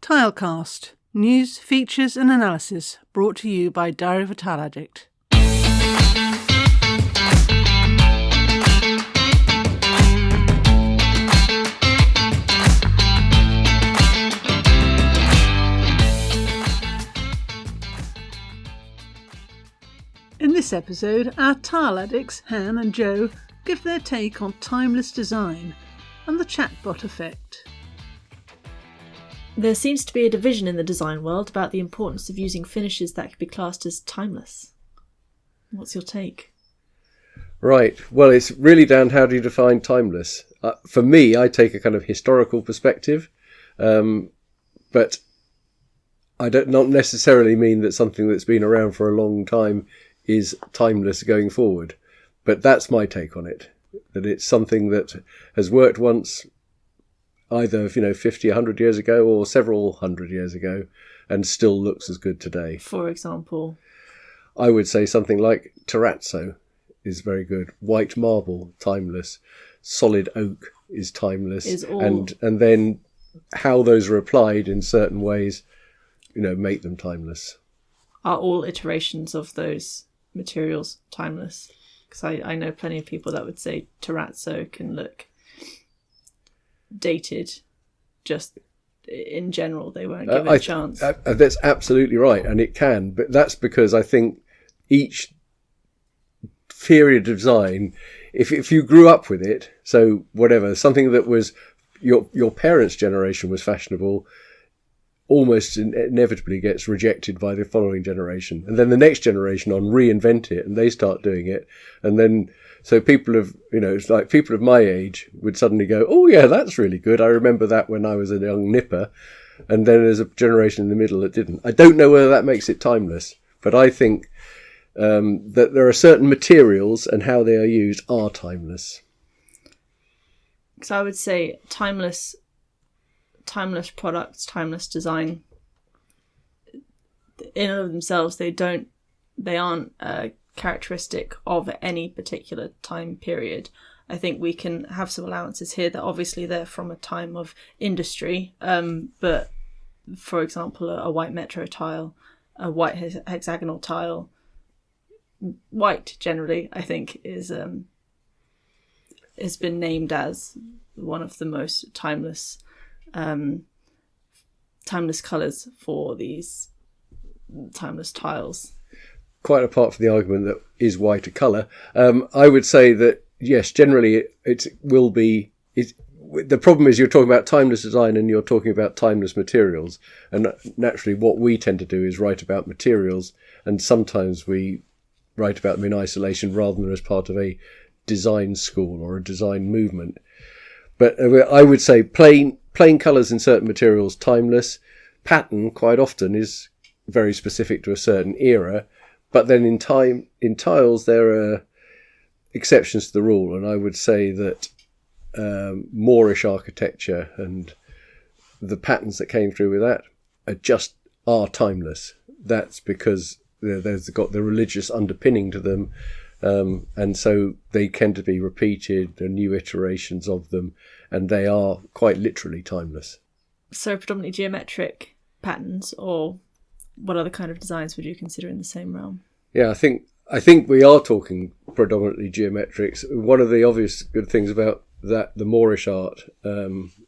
Tilecast. News, features and analysis brought to you by Diary of a Tile Addict. In this episode, our tile addicts, Han and Joe, give their take on timeless design and the chatbot effect. There seems to be a division in the design world about the importance of using finishes that could be classed as timeless. What's your take? Right. Well, it's really down to how do you define timeless. For me, I take a kind of historical perspective, but I don't not necessarily mean that something that's been around for a long time is timeless going forward. But that's my take on it, that it's something that has worked once, either 50, 100 years ago or several hundred years ago, and still looks as good today. For example? I would say something like terrazzo is very good. White marble, timeless. Solid oak is timeless. And then how those are applied in certain ways, make them timeless. Are all iterations of those materials timeless? Because I know plenty of people that would say terrazzo can look dated. Just in general, they won't give it a chance. That's absolutely right, and it can, but that's because I think each period of design, if you grew up with it, so whatever, something that was your parents' generation was fashionable, almost inevitably gets rejected by the following generation, and then the next generation on reinvent it, and they start doing it, and then so people of people of my age would suddenly go, oh yeah, that's really good. I remember that when I was a young nipper, and then there's a generation in the middle that didn't. I don't know whether that makes it timeless, but I think that there are certain materials and how they are used are timeless. So I would say timeless products, timeless design, in and of themselves, they aren't characteristic of any particular time period. I think we can have some allowances here that obviously they're from a time of industry, but for example, a white metro tile, a white hexagonal tile, white generally, I think is has been named as one of the most timeless colours for these timeless tiles. Quite apart from the argument that is white a colour, I would say that yes, generally it will be. The problem is you're talking about timeless design and you're talking about timeless materials, and naturally what we tend to do is write about materials, and sometimes we write about them in isolation rather than as part of a design school or a design movement. But I would say plain colours in certain materials, timeless. Pattern quite often is very specific to a certain era. But then in tiles, there are exceptions to the rule. And I would say that Moorish architecture and the patterns that came through with that are timeless. That's because they've got the religious underpinning to them. And so they tend to be repeated, there are new iterations of them, and they are quite literally timeless. So predominantly geometric patterns, or what other kind of designs would you consider in the same realm? Yeah, I think we are talking predominantly geometrics. One of the obvious good things about that, the Moorish art,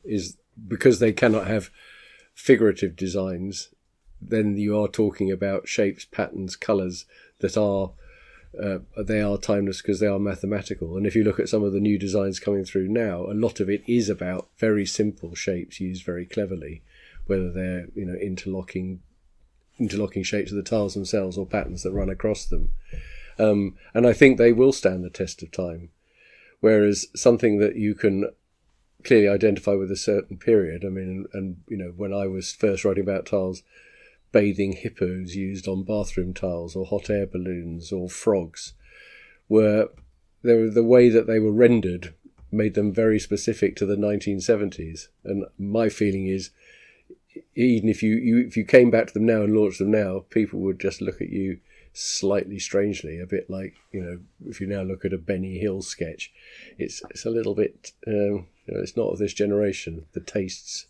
is because they cannot have figurative designs, then you are talking about shapes, patterns, colours that are they are timeless because they are mathematical. And if you look at some of the new designs coming through now, a lot of it is about very simple shapes used very cleverly, whether they're interlocking shapes of the tiles themselves or patterns that run across them. And I think they will stand the test of time. Whereas something that you can clearly identify with a certain period, when I was first writing about tiles, bathing hippos used on bathroom tiles or hot air balloons or frogs, the way that they were rendered made them very specific to the 1970s. And my feeling is, even if you came back to them now and launched them now, people would just look at you slightly strangely, a bit like, if you now look at a Benny Hill sketch, it's a little bit, it's not of this generation, the tastes.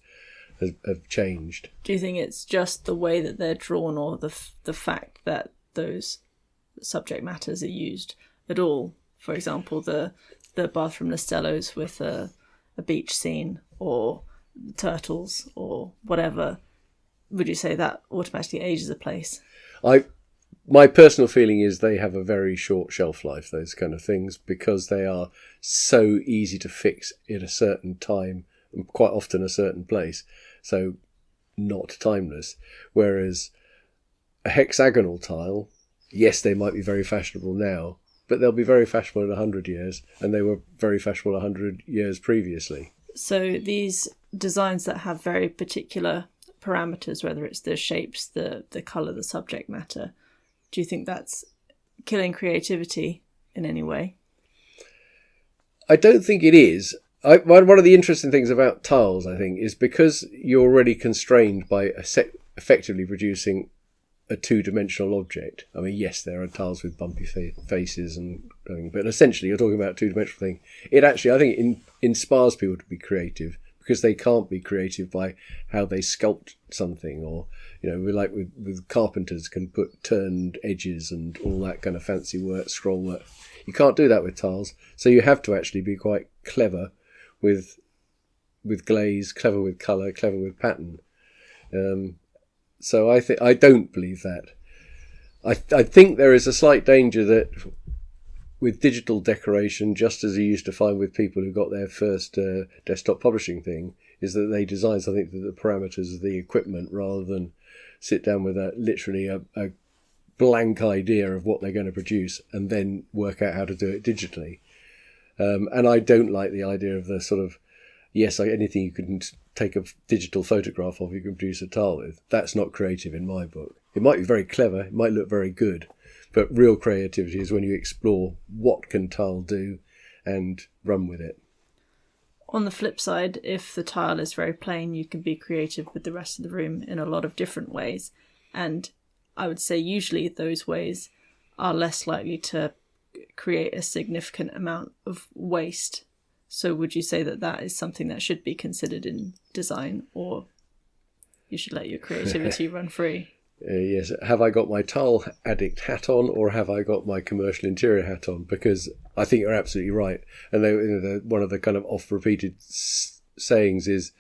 have changed. Do you think it's just the way that they're drawn, or the fact that those subject matters are used at all? For example, the bathroom Listellos with a beach scene, or turtles, or whatever. Would you say that automatically ages a place? My personal feeling is they have a very short shelf life, those kind of things, because they are so easy to fix at a certain time and quite often a certain place. So not timeless. Whereas a hexagonal tile, yes, they might be very fashionable now, but they'll be very fashionable in 100 years, and they were very fashionable 100 years previously. So these designs that have very particular parameters, whether it's the shapes, the colour, the subject matter, do you think that's killing creativity in any way? I don't think it is. One of the interesting things about tiles, I think, is because you're already constrained by effectively producing a two-dimensional object. I mean, yes, there are tiles with bumpy faces and but essentially you're talking about a two-dimensional thing. It actually, I think, it inspires people to be creative, because they can't be creative by how they sculpt something, or with carpenters can put turned edges and all that kind of fancy work, scroll work. You can't do that with tiles, so you have to actually be quite clever with glaze, clever with colour, clever with pattern. So I don't believe that. I think there is a slight danger that with digital decoration, just as you used to find with people who got their first desktop publishing thing, is that they design something to the parameters of the equipment rather than sit down with literally a blank idea of what they're going to produce and then work out how to do it digitally. And I don't like the idea of the sort of, yes, anything you can take a digital photograph of, you can produce a tile with. That's not creative in my book. It might be very clever, it might look very good, but real creativity is when you explore what can tile do and run with it. On the flip side, if the tile is very plain, you can be creative with the rest of the room in a lot of different ways. And I would say usually those ways are less likely to create a significant amount of waste. So would you say that that is something that should be considered in design, or you should let your creativity run free? Yes. Have I got my tile addict hat on, or have I got my commercial interior hat on? Because I think you're absolutely right. And one of the kind of oft-repeated sayings is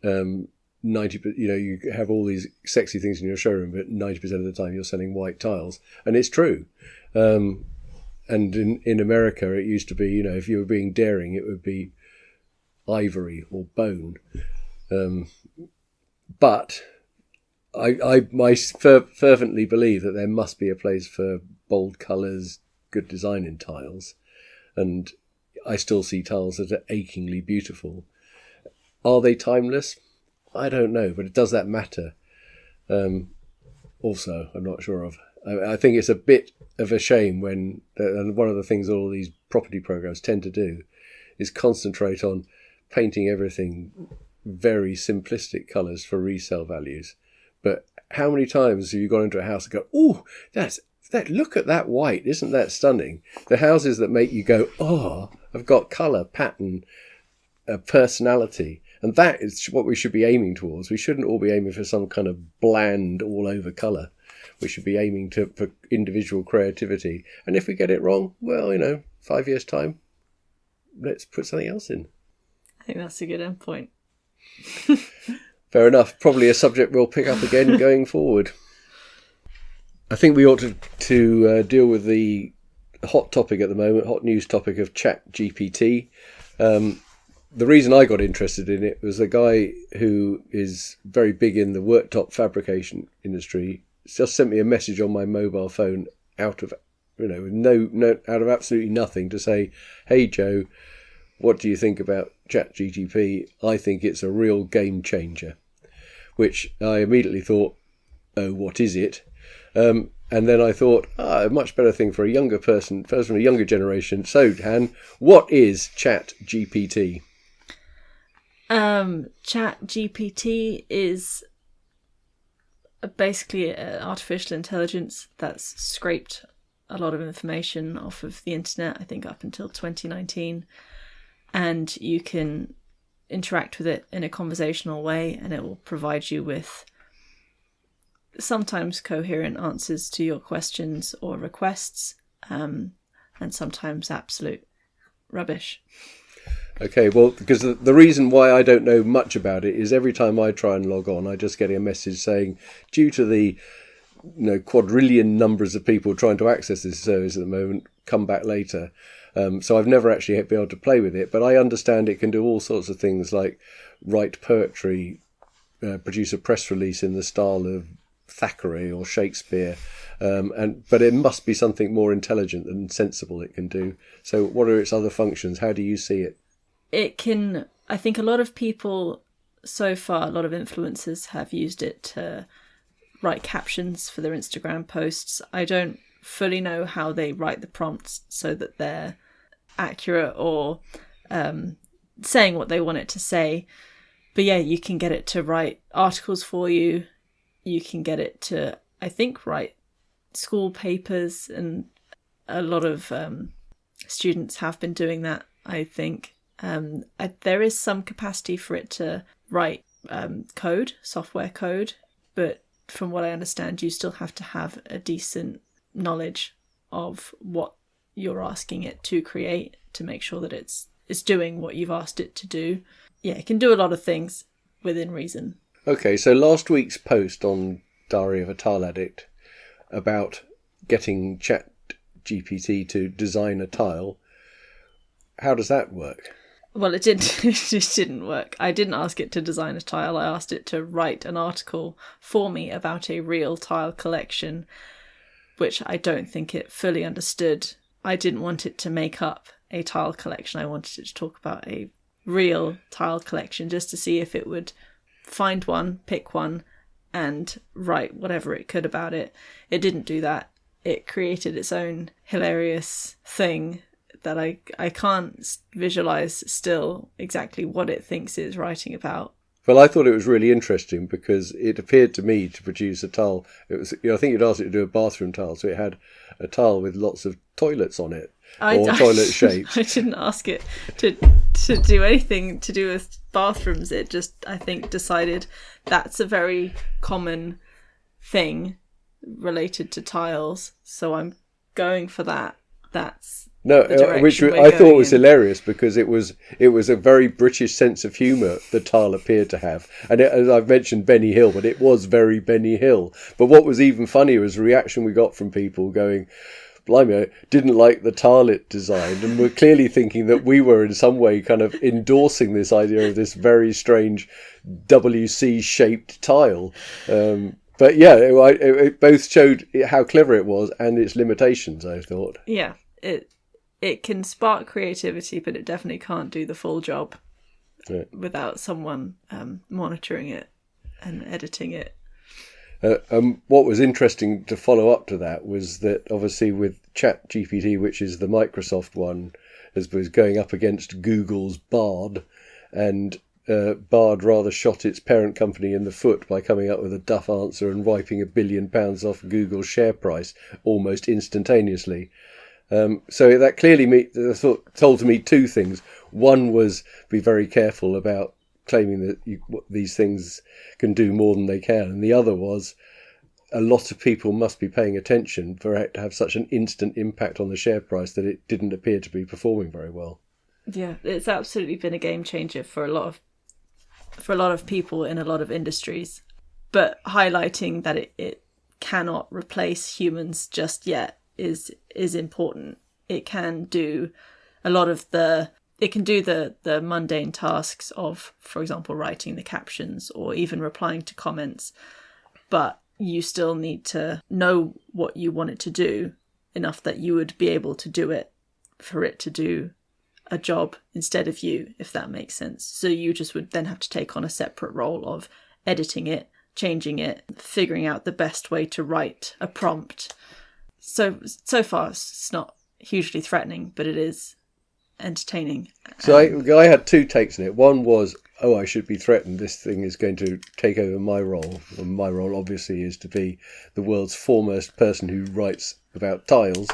90%. You have all these sexy things in your showroom, but 90% of the time you're selling white tiles, and it's true. And in America, it used to be, if you were being daring, it would be ivory or bone. But I fervently believe that there must be a place for bold colours, good design in tiles, and I still see tiles that are achingly beautiful. Are they timeless? I don't know, but does that matter? Also, I'm not sure of. I think it's a bit of a shame when, and one of the things all these property programs tend to do is concentrate on painting everything very simplistic colours for resale values. But how many times have you gone into a house and go, "Oh, look at that white, isn't that stunning?" The houses that make you go, "Oh, I've got colour, pattern, personality," and that is what we should be aiming towards. We shouldn't all be aiming for some kind of bland, all-over colour. We should be aiming for individual creativity. And if we get it wrong, well, 5 years' time, let's put something else in. I think that's a good end point. Fair enough. Probably a subject we'll pick up again going forward. I think we ought to deal with the hot topic at the moment, hot news topic of ChatGPT. The reason I got interested in it was a guy who is very big in the worktop fabrication industry just sent me a message on my mobile phone out of out of absolutely nothing to say, "Hey Joe, what do you think about ChatGPT? I think it's a real game changer." Which I immediately thought, oh, what is it? And then I thought, a much better thing for a younger person from a younger generation. So, Han, what is ChatGPT? ChatGPT is basically artificial intelligence that's scraped a lot of information off of the internet, I think up until 2019. And you can interact with it in a conversational way, and it will provide you with sometimes coherent answers to your questions or requests, and sometimes absolute rubbish. Okay, well, because the reason why I don't know much about it is every time I try and log on, I just get a message saying, due to the quadrillion numbers of people trying to access this service at the moment, come back later. So I've never actually been able to play with it, but I understand it can do all sorts of things like write poetry, produce a press release in the style of Thackeray or Shakespeare, but it must be something more intelligent and sensible it can do. So what are its other functions? How do you see it? It can, I think a lot of people so far, a lot of influencers have used it to write captions for their Instagram posts. I don't fully know how they write the prompts so that they're accurate or saying what they want it to say. But yeah, you can get it to write articles for you. You can get it to, I think, write school papers, and a lot of students have been doing that, I think. There is some capacity for it to write code, software code, but from what I understand, you still have to have a decent knowledge of what you're asking it to create to make sure that it's doing what you've asked it to do. Yeah, it can do a lot of things within reason. Okay, so last week's post on Diary of a Tile Addict about getting ChatGPT to design a tile, how does that work? Well, it just didn't work. I didn't ask it to design a tile. I asked it to write an article for me about a real tile collection, which I don't think it fully understood. I didn't want it to make up a tile collection. I wanted it to talk about a real tile collection just to see if it would find one, pick one, and write whatever it could about it. It didn't do that. It created its own hilarious thing that I can't visualize still exactly what it thinks it's writing about. Well, I thought it was really interesting because it appeared to me to produce a tile. It was, I think you'd asked it to do a bathroom tile, so it had a tile with lots of toilets on it, toilet shapes. I didn't ask it to do anything to do with bathrooms. It just, I think, decided that's a very common thing related to tiles, so I'm going for that. That's which I thought was hilarious because it was a very British sense of humour the tile appeared to have, and as I've mentioned Benny Hill, but it was very Benny Hill. But what was even funnier was the reaction we got from people going, blimey, I didn't like the tile it designed, and were clearly thinking that we were in some way kind of endorsing this idea of this very strange WC shaped tile. But yeah, it both showed how clever it was and its limitations, I thought. Yeah, it can spark creativity, but it definitely can't do the full job without someone monitoring it and editing it. What was interesting to follow up to that was that obviously with ChatGPT, which is the Microsoft one, was going up against Google's Bard, and Bard rather shot its parent company in the foot by coming up with a duff answer and wiping £1 billion off Google's share price almost instantaneously. So that clearly told to me two things. One was be very careful about claiming that these things can do more than they can. And the other was a lot of people must be paying attention for it to have such an instant impact on the share price that it didn't appear to be performing very well. Yeah, it's absolutely been a game changer for a lot of people in a lot of industries. But highlighting that it cannot replace humans just yet is important. It can do a lot of the mundane tasks of, for example, writing the captions or even replying to comments, but you still need to know what you want it to do enough that you would be able to do it for it to do a job instead of you, if that makes sense. So you just would then have to take on a separate role of editing it, changing it, figuring out the best way to write a prompt. So far it's not hugely threatening, but it is entertaining. So I had two takes on it. One was, I should be threatened. This thing is going to take over my role. And my role obviously is to be the world's foremost person who writes about tiles.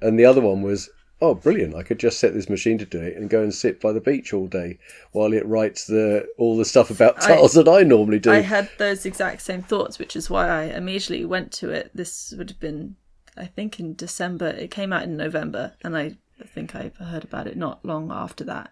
And the other one was, oh, brilliant, I could just set this machine to do it and go and sit by the beach all day while it writes all the stuff about tiles that I normally do. I had those exact same thoughts, which is why I immediately went to it. This would have been, I think, in December. It came out in November, and I think I heard about it not long after that.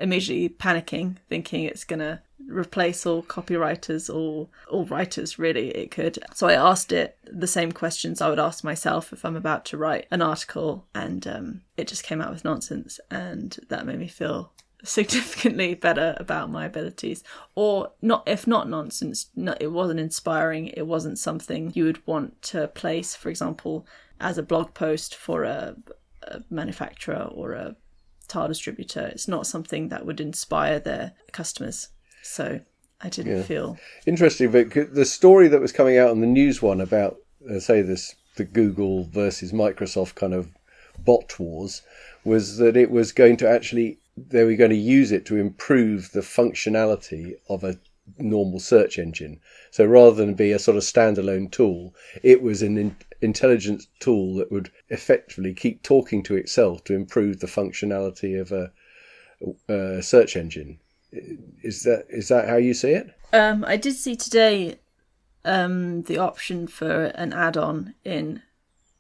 Immediately panicking, thinking it's going to replace all copywriters, all writers, really, it could. So I asked it the same questions I would ask myself if I'm about to write an article, and it just came out with nonsense, and that made me feel significantly better about my abilities. Or not, if not nonsense, it wasn't inspiring, it wasn't something you would want to place, for example, as a blog post for a manufacturer or a tile distributor. It's not something that would inspire their customers. So I didn't feel... Interesting, but the story that was coming out on the news one about, the Google versus Microsoft kind of bot wars, was that it was going to they were going to use it to improve the functionality of a normal search engine. So rather than be a sort of standalone tool, it was an intelligent tool that would effectively keep talking to itself to improve the functionality of a search engine. Is that how you see it? I did see today the option for an add-on in,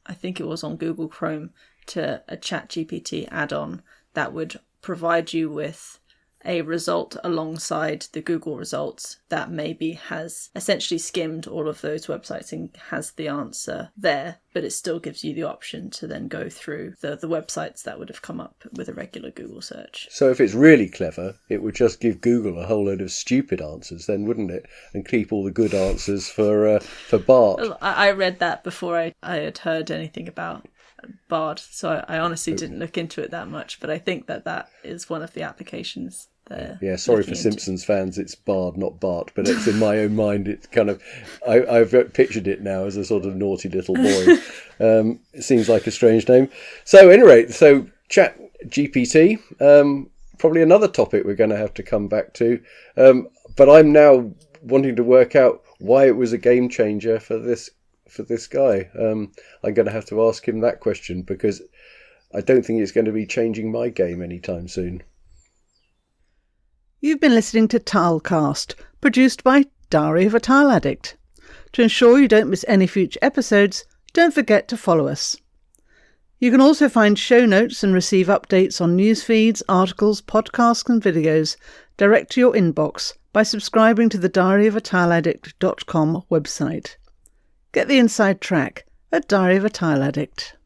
I think it was on Google Chrome, to a ChatGPT add-on that would provide you with a result alongside the Google results that maybe has essentially skimmed all of those websites and has the answer there, but it still gives you the option to then go through the websites that would have come up with a regular Google search. So if it's really clever, it would just give Google a whole load of stupid answers then, wouldn't it? And keep all the good answers for Bart. I read that before I had heard anything about Bard, so I honestly didn't look into it that much, but I think that is one of the applications there. Yeah, sorry for Simpsons fans, it's Bard, not Bart, but it's in my own mind, it's kind of, I've pictured it now as a sort of naughty little boy. It seems like a strange name. So anyway, Chat GPT, probably another topic we're going to have to come back to, but I'm now wanting to work out why it was a game changer for this guy. I'm going to have to ask him that question, because I don't think it's going to be changing my game anytime soon. You've been listening to Tilecast, produced by Diary of a Tile Addict. To ensure you don't miss any future episodes, don't forget to follow us. You can also find show notes and receive updates on news feeds, articles, podcasts and videos direct to your inbox by subscribing to the diaryofattileaddict.com website. Get the inside track at Diary of a Tile Addict.